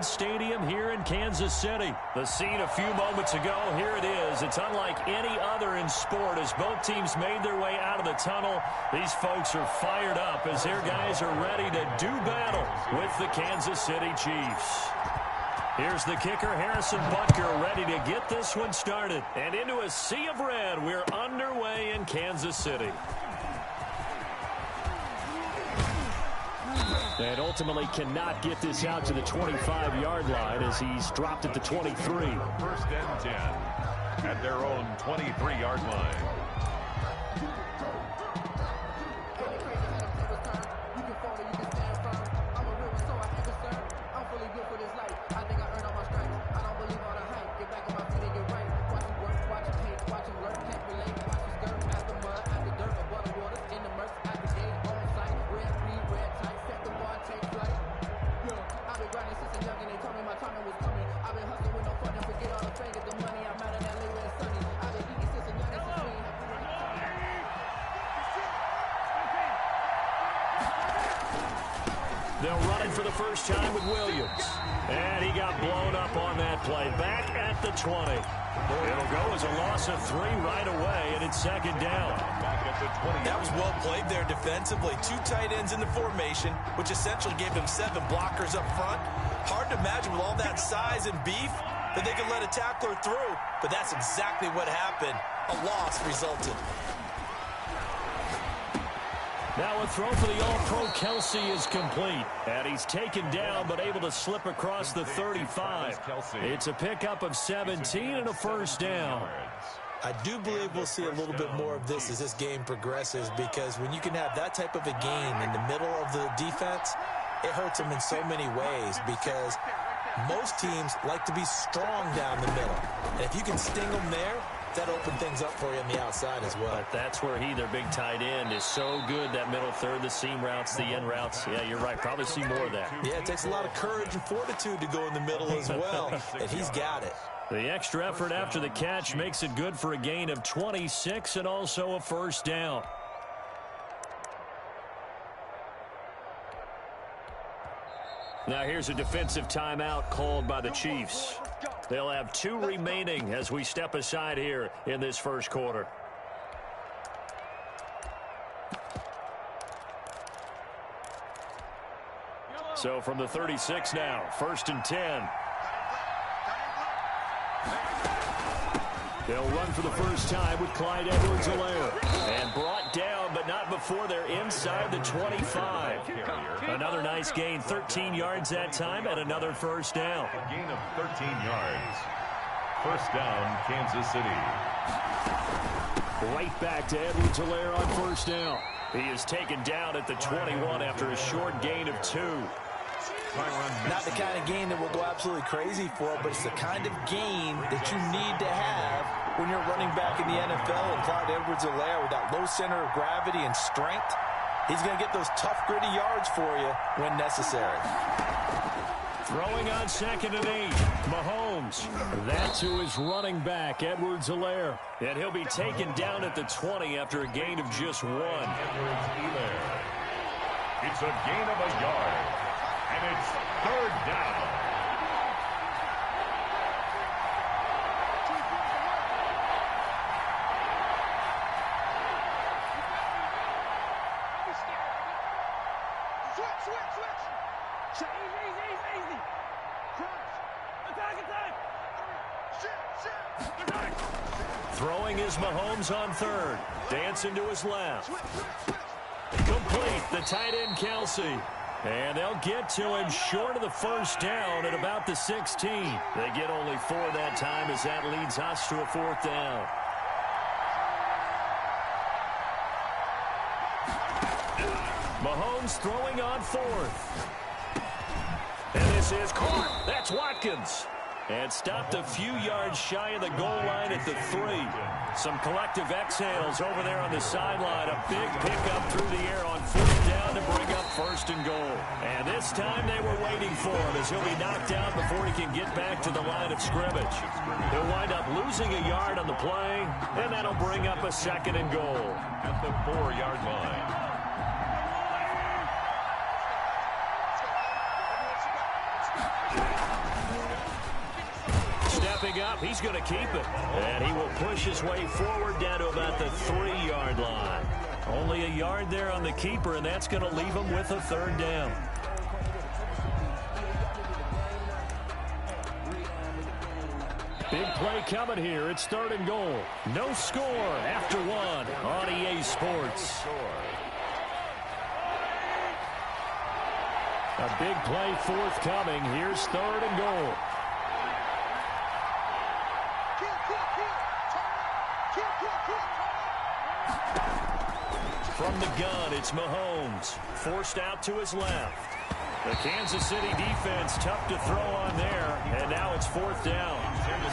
M21 Stadium here in Kansas City. The scene a few moments ago, here it is. It's unlike any other in sport as both teams made their way out of the tunnel. These folks are fired up as their guys are ready to do battle with the Kansas City Chiefs. Here's the kicker, Harrison Butker, ready to get this one started. And into a sea of red, we're underway in Kansas City. And ultimately cannot get this out to the 25-yard line as he's dropped at the 23. First and 10 at their own 23-yard line. They'll run it for the first time with Williams. And he got blown up on that play. Back at the 20. It'll go as a loss of 3 right away, and it's second down. That was well played there defensively. 2 tight ends in the formation, which essentially gave them 7 blockers up front. Hard to imagine with all that size and beef that they could let a tackler through, but that's exactly what happened. A loss resulted. Now a throw for the All-Pro Kelsey is complete. And he's taken down but able to slip across the 35. It's a pickup of 17 and a first down. I do believe we'll see a little bit more of this as this game progresses, because when you can have that type of a gain in the middle of the defense, it hurts them in so many ways, because most teams like to be strong down the middle. And if you can sting them there, that opened things up for you on the outside as well. But that's where he, their big tight end, is so good, that middle third, the seam routes, the end routes. Yeah, you're right. Probably see more of that. Yeah, it takes a lot of courage and fortitude to go in the middle as well, and he's got it. The extra effort after the catch makes it good for a gain of 26 and also a first down. Now here's a defensive timeout called by the Chiefs. They'll have 2 remaining as we step aside here in this first quarter. So from the 36 now, first and 10. They'll run for the first time with Clyde Edwards-Helaire. And brought down, but not before they're inside the 25. Another nice gain, 13 yards that time, and another first down. A gain of 13 yards. First down, Kansas City. Right back to Edwards-Helaire on first down. He is taken down at the 21 after a short gain of 2. Not the kind of gain that we'll go absolutely crazy for, but it's the kind of gain that you need to have when you're running back in the NFL. And Clyde Edwards-Helaire, with that low center of gravity and strength, he's going to get those tough, gritty yards for you when necessary. Throwing on second and 8, Mahomes. That's who is running back, Edwards-Helaire. And he'll be taken down at the 20 after a gain of just 1. Edwards-Helaire. It's a gain of a yard. And it's third down. Switch. Easy. Crunch. Attack. Throwing is Mahomes on third. Dancing to his left. Complete, the tight end Kelsey. And they'll get to him short of the first down at about the 16. They get only 4 that time as that leads us to a 4th down. Mahomes throwing on 4th. And this is caught. That's Watkins. And stopped a few yards shy of the goal line at the 3. Some collective exhales over there on the sideline. A big pickup through the air on 4th down to bring up 1st and goal. And this time they were waiting for him as he'll be knocked down before he can get back to the line of scrimmage. He'll wind up losing a yard on the play, and that'll bring up a 2nd and goal. At the 4-yard line. Stepping up, he's going to keep it. And he will push his way forward down to about the 3-yard line. Only a yard there on the keeper, and that's going to leave him with a 3rd down. Big play coming here. It's 3rd and goal. No score after 1 on EA Sports. A big play forthcoming. Here's 3rd and goal. From the gun, it's Mahomes. Forced out to his left. The Kansas City defense tough to throw on there, and now it's 4th down.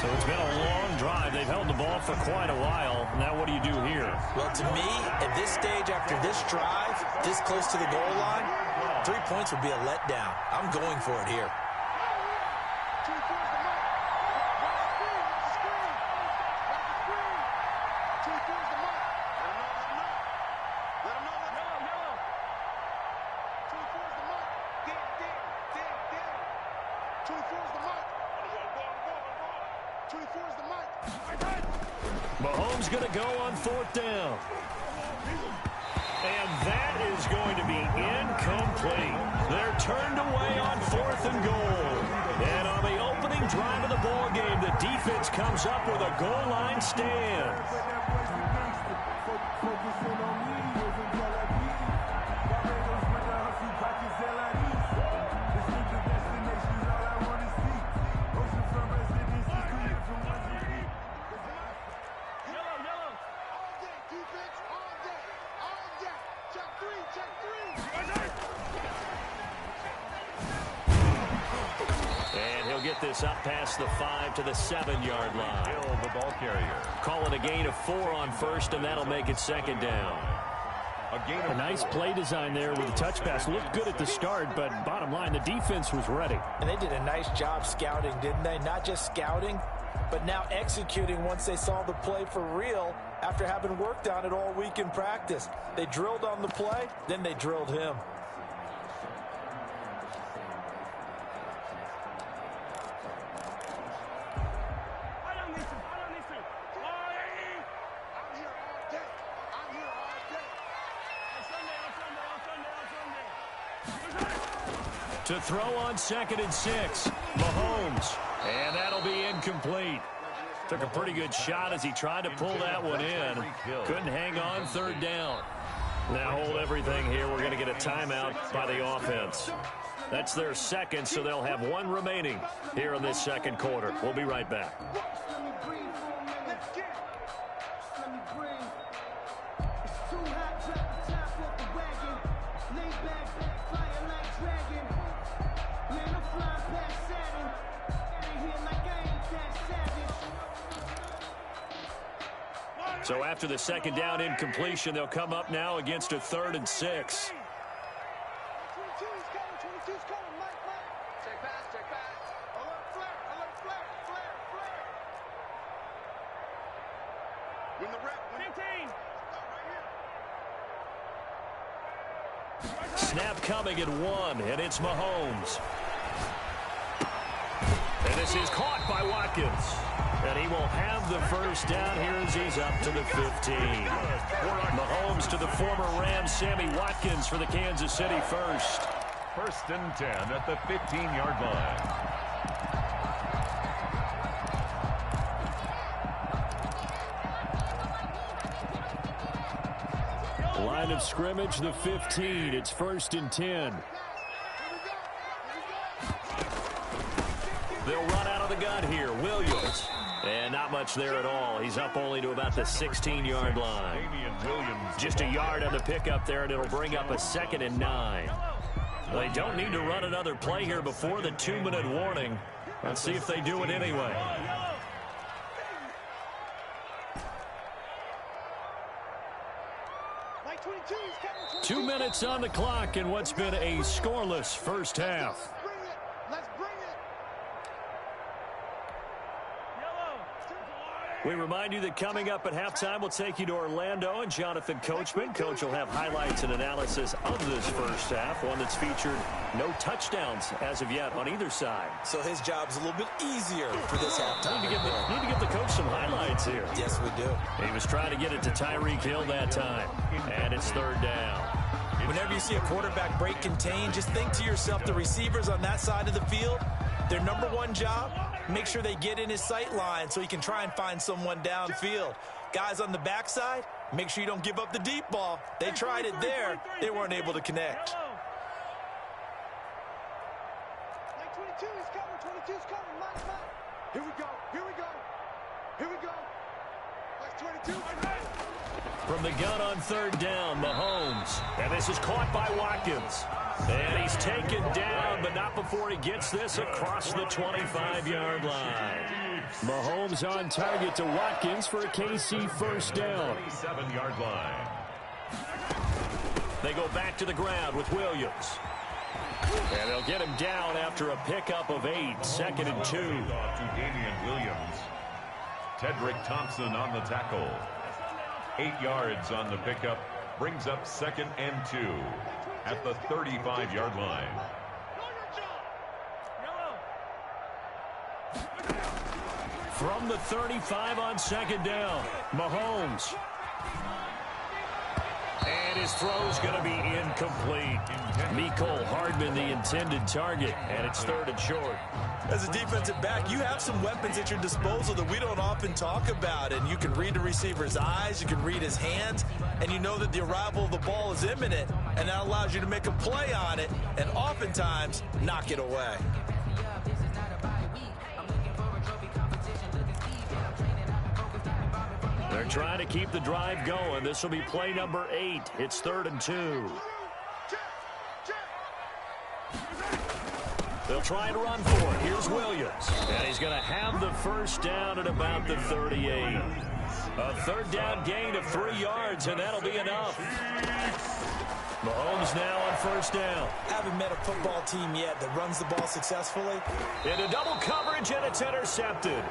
So it's been a long drive. They've held the ball for quite a while. Now what do you do here? Well, to me, at this stage after this drive, this close to the goal line, 3 points would be a letdown. I'm going for it here. Mahomes going to go on 4th down. And that is going to be incomplete. They're turned away on 4th and goal. And on the opening drive of the ball game, the defense comes up with a goal line stand. Get this up past the 5 to the 7-yard line. Hill, the ball carrier. Call it a gain of 4 on 1st, and that'll make it 2nd down. A nice play design there with the touch pass. Looked good at the start, but bottom line, the defense was ready. And they did a nice job scouting, didn't they? Not just scouting, but now executing once they saw the play for real after having worked on it all week in practice. They drilled on the play, then they drilled him. To throw on 2nd and 6, Mahomes. And that'll be incomplete. Took a pretty good shot as he tried to pull that one in. Couldn't hang on 3rd down. Now hold everything here. We're going to get a timeout by the offense. That's their 2nd, so they'll have 1 remaining here in this 2nd quarter. We'll be right back. So after the 2nd down incompletion, they'll come up now against a 3rd and 6. Snap coming at 1, and it's Mahomes. And this is caught by Watkins. And he will have the 1st down here as he's up to the 15. Mahomes to the former Rams, Sammy Watkins for the Kansas City 1st. 1st and 10 at the 15-yard line. Line of scrimmage, the 15. It's 1st and 10. They'll run out of the gun here. Williams. And not much there at all. He's up only to about the 16-yard line. Just a yard on the pickup there, and it'll bring up a 2nd and 9. They don't need to run another play here before the 2-minute warning. Let's see if they do it anyway. Two minutes on the clock in what's been a scoreless first half. We remind you that coming up at halftime, we'll take you to Orlando and Jonathan Coachman. Coach will have highlights and analysis of this first half, one that's featured no touchdowns as of yet on either side. So his job's a little bit easier for this halftime. Need to give the coach some highlights here. Yes, we do. He was trying to get it to Tyreek Hill that time, and it's third down. Whenever you see a quarterback break contain, just think to yourself, the receivers on that side of the field, their number one job, make sure they get in his sight line so he can try and find someone downfield. Guys on the backside, make sure you don't give up the deep ball. They tried it there. They weren't able to connect. 22 is coming. 22 is coming. Mine. Here we go. Here we go. Here we go. That's 22. From the gun on third down, Mahomes. And this is caught by Watkins. And he's taken down, but not before he gets this across the 25-yard line. Mahomes on target to Watkins for a KC first down. 27-yard line. They go back to the ground with Williams. And they'll get him down after a pickup of 8, 2nd and 2. Off to Damian Williams. Tedrick Thompson on the tackle. 8 yards on the pickup. Brings up 2nd and 2 at the 35-yard line. From the 35 on 2nd down, Mahomes. And his throw's going to be incomplete. Mecole Hardman, the intended target, and it's 3rd and short. As a defensive back, you have some weapons at your disposal that we don't often talk about. And you can read the receiver's eyes, you can read his hands, and you know that the arrival of the ball is imminent. And that allows you to make a play on it and oftentimes knock it away. They're trying to keep the drive going. This will be play number 8. It's 3rd and 2. They'll try and run for it. Here's Williams. And he's going to have the first down at about the 38. A third down gain of 3 yards, and that'll be enough. Mahomes now on first down. Haven't met a football team yet that runs the ball successfully. Into double coverage, and it's intercepted.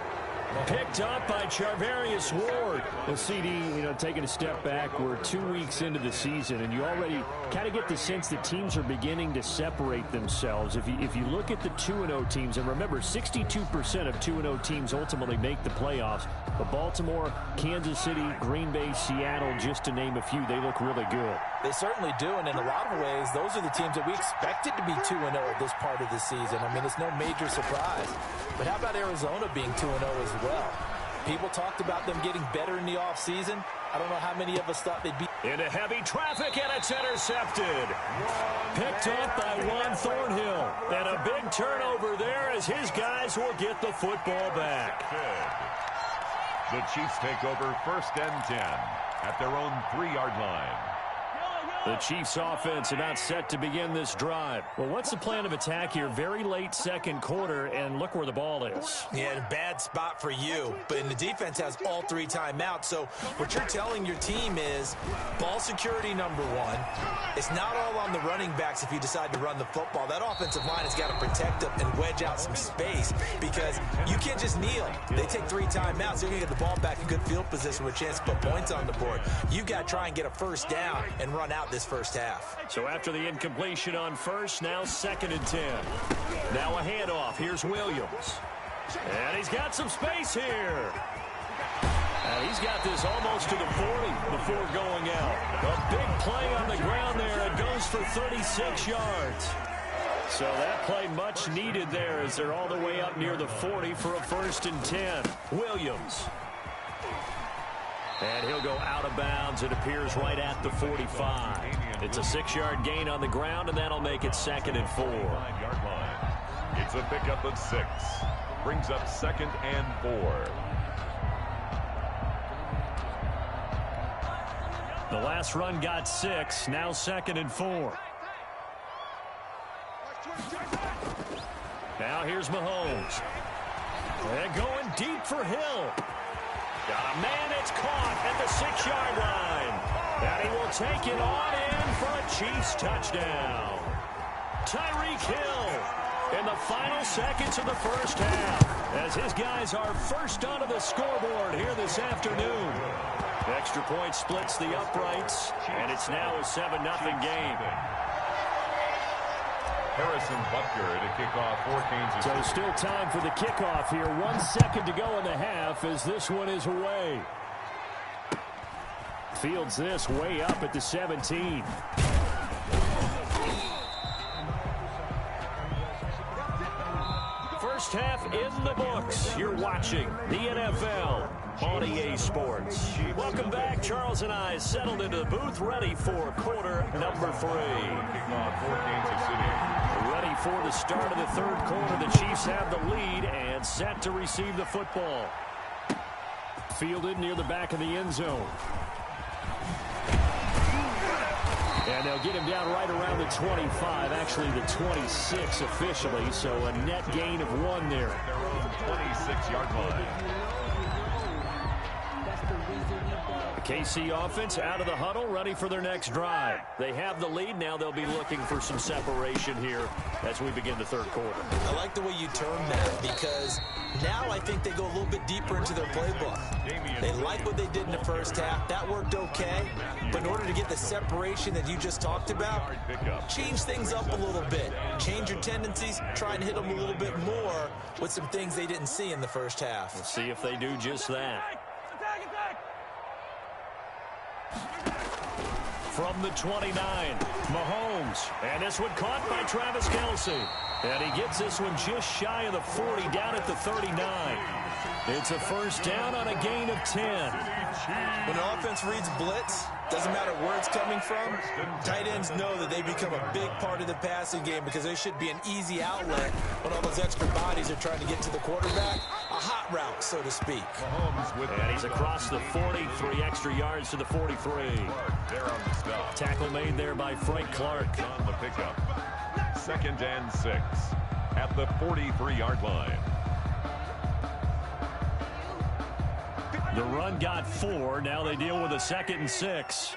Picked up by Charvarius Ward. Well, CD, taking a step back, we're 2 weeks into the season, and you already kind of get the sense that teams are beginning to separate themselves. If you look at the 2-0 teams, and remember, 62% of 2-0 teams ultimately make the playoffs. But Baltimore, Kansas City, Green Bay, Seattle, just to name a few, they look really good. They certainly do, and in a lot of ways, those are the teams that we expected to be 2-0 at this part of the season. I mean, it's no major surprise. But how about Arizona being 2-0 as well? People talked about them getting better in the offseason. I don't know how many of us thought they'd be. Into heavy traffic, and it's intercepted. Picked up by Juan Thornhill. And a big turnover there as his guys will get the football back. The Chiefs take over 1st and 10 at their own 3-yard line. The Chiefs offense about set to begin this drive. Well, what's the plan of attack here? Very late second quarter, and look where the ball is. Yeah, a bad spot for you. But the defense has all 3 timeouts. So what you're telling your team is ball security number 1. It's not all on the running backs if you decide to run the football. That offensive line has got to protect them and wedge out some space because you can't just kneel. They take 3 timeouts. They're going to get the ball back in good field position with a chance to put points on the board. You've got to try and get a first down and run out this first half. So after the incompletion on first, now 2nd and 10. Now a handoff. Here's Williams. And he's got some space here. And he's got this almost to the 40 before going out. A big play on the ground there. It goes for 36 yards. So that play much needed there as they're all the way up near the 40 for a 1st and 10. Williams. And he'll go out of bounds. It appears right at the 45. It's a 6-yard gain on the ground, and that'll make it 2nd and 4. It's a pickup of 6. Brings up 2nd and 4. The last run got 6. Now 2nd and 4. Now here's Mahomes. And going deep for Hill. Got a man, it's caught at the 6-yard line. And he will take it on in for a Chiefs touchdown. Tyreek Hill in the final seconds of the first half, as his guys are first onto the scoreboard here this afternoon. Extra point splits the uprights, and it's now a 7-0 game. Harrison Butker to kick off for Kansas City. So still time for the kickoff here. 1 second to go in the half as this one is away. Fields this way up at the 17. First half in the books. You're watching the NFL on EA Sports. Welcome back. Charles and I settled into the booth, ready for quarter number 3. Kickoff for Kansas City. Ready for the start of the third quarter. The Chiefs have the lead and set to receive the football. Fielded near the back of the end zone. And they'll get him down right around the 25, actually the 26 officially, so a net gain of 1 there. Their own 26-yard line. The KC offense out of the huddle, ready for their next drive. They have the lead. Now they'll be looking for some separation here as we begin the third quarter. I like the way you term that, because now I think they go a little bit deeper into their playbook. They like what they did in the first half. That worked okay. But in order to get the separation that you just talked about, change things up a little bit. Change your tendencies. Try and hit them a little bit more with some things they didn't see in the first half. We'll see if they do just that. From the 29, Mahomes. And this one caught by Travis Kelce. And he gets this one just shy of the 40, down at the 39. It's a first down on a gain of 10. When an offense reads blitz, doesn't matter where it's coming from, tight ends know that they become a big part of the passing game because they should be an easy outlet when all those extra bodies are trying to get to the quarterback. A hot route, so to speak. And he's across the 40, 3 extra yards to the 43. Tackle made there by Frank Clark. On the pickup. 2nd and 6 at the 43-yard line. The run got 4. Now they deal with a 2nd and 6.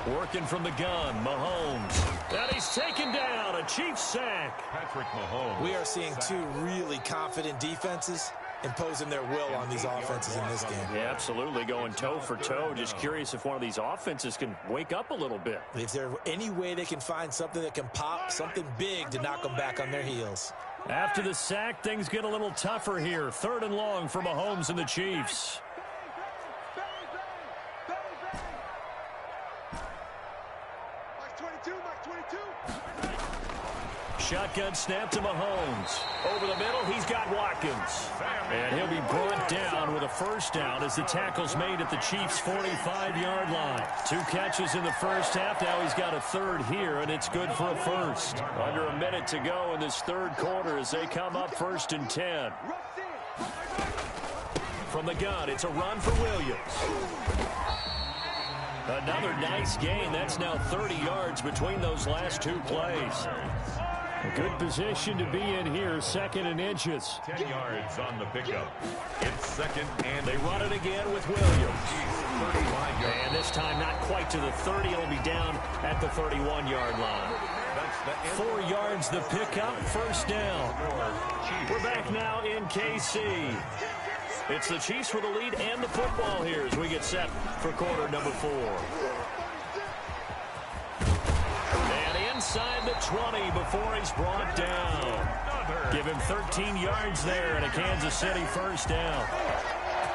Working from the gun, Mahomes. And he's taken down, a Chiefs sack. Patrick Mahomes. We are seeing 2 really confident defenses imposing their will on these offenses in this game. Yeah, absolutely, going toe for toe. Just curious if one of these offenses can wake up a little bit. Is there any way they can find something that can pop, something big to knock them back on their heels? After the sack, things get a little tougher here. 3rd and long for Mahomes and the Chiefs. Shotgun snap to Mahomes. Over the middle, he's got Watkins. And he'll be brought down with a first down as the tackle's made at the Chiefs' 45-yard line. 2 catches in the first half. Now he's got a 3rd here, and it's good for a first. Under a minute to go in this third quarter as they come up 1st and 10. From the gun, it's a run for Williams. Another nice gain. That's now 30 yards between those last 2 plays. A good position to be in here, 2nd and inches. 10 yards on the pickup. It's 2nd and they run it again with Williams. 35 yards. And this time not quite to the 30. It'll be down at the 31-yard line. 4 yards the pickup, first down. We're back now in KC. It's the Chiefs with the lead and the football here as we get set for quarter number 4. And inside the 20 before he's brought down. Give him 13 yards there and a Kansas City first down.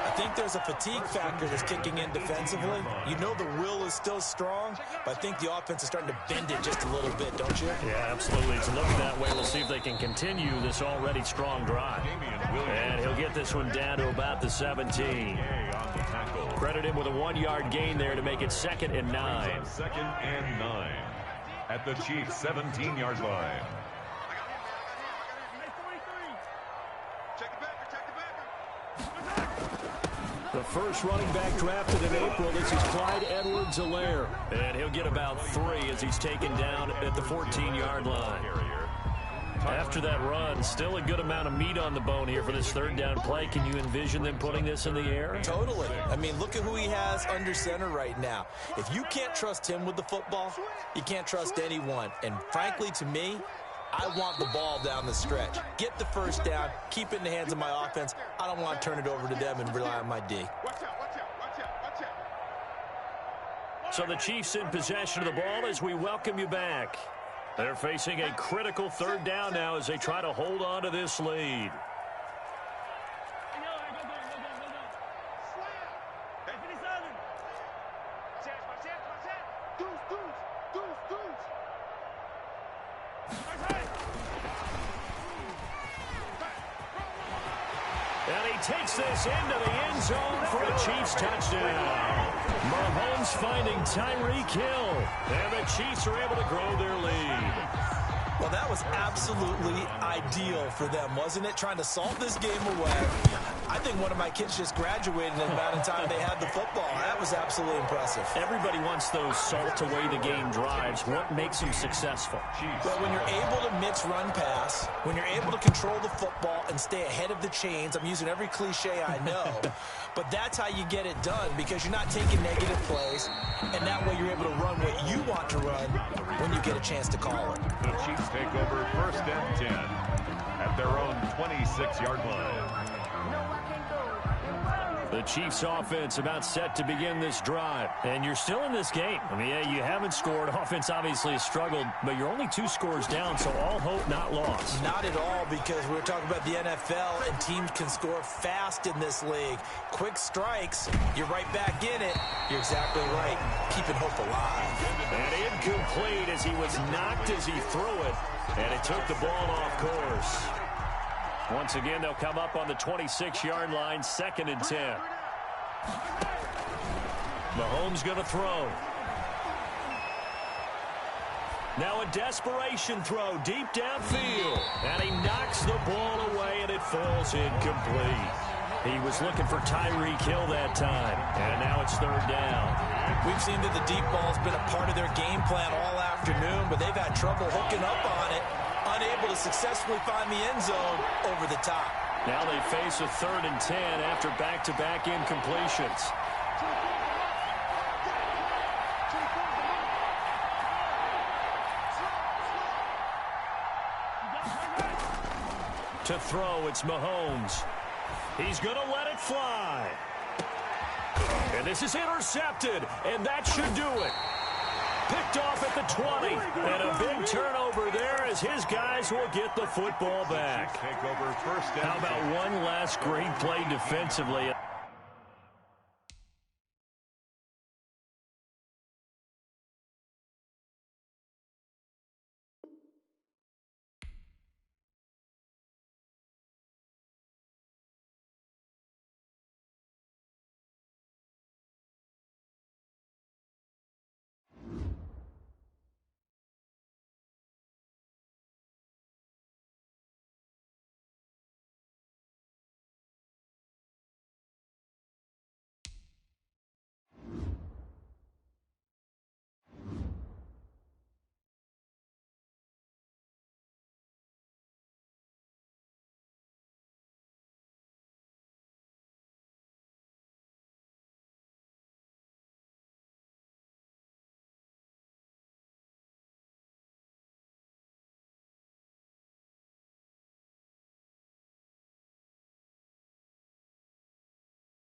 I think there's a fatigue factor that's kicking in defensively. You know the will is still strong, but I think the offense is starting to bend it just a little bit, don't you? Yeah, absolutely. It's looking that way. We'll see if they can continue this already strong drive. And he'll get this one down to about the 17. Credit him with a 1-yard gain there to make it 2nd and 9. 2nd and 9 at the Chiefs' 17-yard line. The first running back drafted in April. This is Clyde After that run, still a good amount of meat on the bone here for this third down play. Can you envision them putting this in the air? Totally. I mean, look at who he has under center right now. If you can't trust him with the football, you can't trust anyone. And frankly, to me, I want the ball down the stretch. Get the first down, keep it in the hands of my offense. I don't want to turn it over to them and rely on my D. So the Chiefs in possession of the ball as we welcome you back. They're facing a critical third down now as they try to hold on to this lead. And he takes this into the end zone for a Chiefs touchdown. Mahomes finding Tyreek Hill. And the Chiefs are able to grow their lead. Well, that was absolutely ideal for them, wasn't it? Trying to salt this game away. I think one of my kids just graduated in the amount of time they had the football. That was absolutely impressive. Everybody wants those salt-away-the-game drives. What makes them successful? Well, when you're able to mix run-pass, when you're able to control the football and stay ahead of the chains, I'm using every cliche I know, but that's how you get it done because you're not taking negative plays, and that way you're able to run what you want to run when you get a chance to call it. The Chiefs take over 1st and 10 at their own 26-yard line. The Chiefs offense about set to begin this drive. And you're still in this game. I mean, yeah, you haven't scored. Offense obviously has struggled, but you're only 2 scores down, so all hope not lost. Not at all, because we're talking about the NFL, and teams can score fast in this league. Quick strikes, you're right back in it. You're exactly right. Keeping hope alive. And incomplete as he was knocked as he threw it, and it took the ball off course. Once again, they'll come up on the 26-yard line, 2nd and 10. Mahomes going to throw. Now a desperation throw deep downfield. And he knocks the ball away, and it falls incomplete. He was looking for Tyreek Hill that time. And now it's 3rd down. We've seen that the deep ball's been a part of their game plan all afternoon, but they've had trouble hooking up on it. Unable to successfully find the end zone over the top. Now they face a 3rd and 10 after back-to-back incompletions. To throw, it's Mahomes. He's going to let it fly. And this is intercepted, and that should do it. Picked off at the 20, and a big turnover there as his guys will get the football back. Take over 1st and How about one last great play defensively?